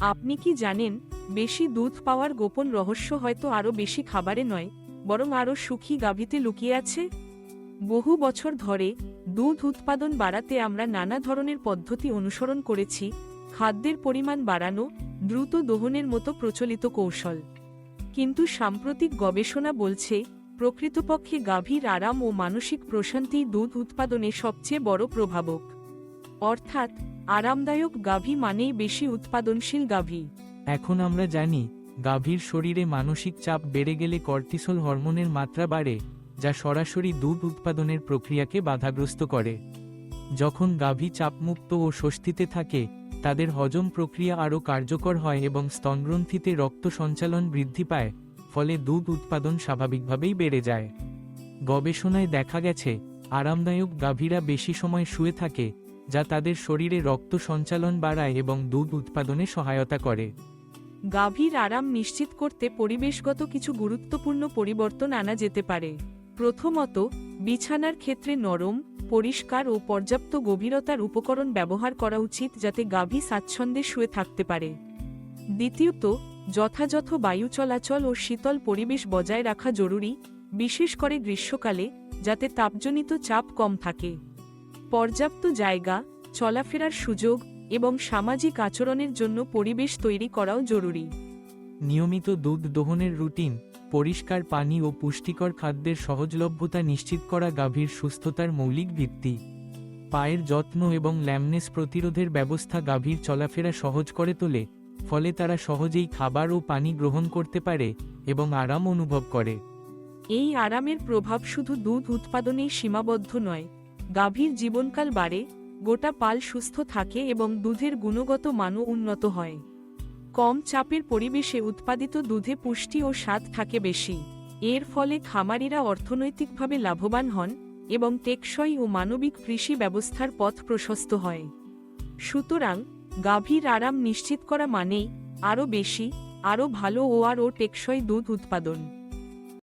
আপনি কি জানেন, বেশি দুধ পাওয়ার গোপন রহস্য হয়তো আরও বেশি খাবারে নয়, বরং আরও সুখী গাভীতে লুকিয়ে আছে? বহু বছর ধরে দুধ উৎপাদন বাড়াতে আমরা নানা ধরনের পদ্ধতি অনুসরণ করেছি, খাদ্যের পরিমাণ বাড়ানো, দ্রুত দহনের মতো প্রচলিত কৌশল। কিন্তু সাম্প্রতিক গবেষণা বলছে, প্রকৃতপক্ষে গাভীর আরাম ও মানসিক প্রশান্তিই দুধ উৎপাদনে সবচেয়ে বড় প্রভাবক। অর্থাৎ আরামদায়ক গাভী মানেই বেশি উৎপাদনশীল গাভী। এখন আমরা জানি, গাভীর শরীরে মানসিক চাপ বেড়ে গেলে কর্টিসল হরমোনের মাত্রা বাড়ে, যা সরাসরি দুধ উৎপাদনের প্রক্রিয়াকে বাধাগ্রস্ত করে। যখন গাভী চাপমুক্ত ও স্বস্তিতে থাকে, তাদের হজম প্রক্রিয়া আরও কার্যকর হয় এবং স্তনগ্রন্থিতে রক্ত সঞ্চালন বৃদ্ধি পায়, ফলে দুধ উৎপাদন স্বাভাবিকভাবেই বেড়ে যায়। গবেষণায় দেখা গেছে, আরামদায়ক গাভীরা বেশি সময় শুয়ে থাকে, যা তাদের শরীরে রক্ত সঞ্চালন বাড়ায় এবং দুধ উৎপাদনে সহায়তা করে। গাভীর আরাম নিশ্চিত করতে পরিবেশগত কিছু গুরুত্বপূর্ণ পরিবর্তন আনা যেতে পারে। প্রথমত, বিছানার ক্ষেত্রে নরম, পরিষ্কার ও পর্যাপ্ত গভীরতার উপকরণ ব্যবহার করা উচিত, যাতে গাভী স্বাচ্ছন্দ্যে শুয়ে থাকতে পারে। দ্বিতীয়ত, যথাযথ বায়ু চলাচল ও শীতল পরিবেশ বজায় রাখা জরুরি, বিশেষ করে গ্রীষ্মকালে, যাতে তাপজনিত চাপ কম থাকে। পর্যাপ্ত জায়গা, চলাফেরার সুযোগ এবং সামাজিক আচরণের জন্য পরিবেশ তৈরি করাও জরুরি। নিয়মিত দুধ দহনের রুটিন, পরিষ্কার পানি ও পুষ্টিকর খাদ্যের সহজলভ্যতা নিশ্চিত করা গাভীর সুস্থতার মৌলিক ভিত্তি। পায়ের যত্ন এবং ল্যামনেস প্রতিরোধের ব্যবস্থা গাভীর চলাফেরা সহজ করে তোলে, ফলে তারা সহজেই খাবার ও পানি গ্রহণ করতে পারে এবং আরাম অনুভব করে। এই আরামের প্রভাব শুধু দুধ উৎপাদনেই সীমাবদ্ধ নয়, গাভীর জীবনকাল বাড়ে, গোটা পাল সুস্থ থাকে এবং দুধের গুণগত মানও উন্নত হয়। কম চাপের পরিবেশে উৎপাদিত দুধে পুষ্টি ও স্বাদ থাকে বেশি। এর ফলে খামারিরা অর্থনৈতিকভাবে লাভবান হন এবং টেকসই ও মানবিক কৃষি ব্যবস্থার পথ প্রশস্ত হয়। সুতরাং, গাভীর আরাম নিশ্চিত করা মানেই আরও বেশি, আরও ভালো ও আরও টেকসই দুধ উৎপাদন।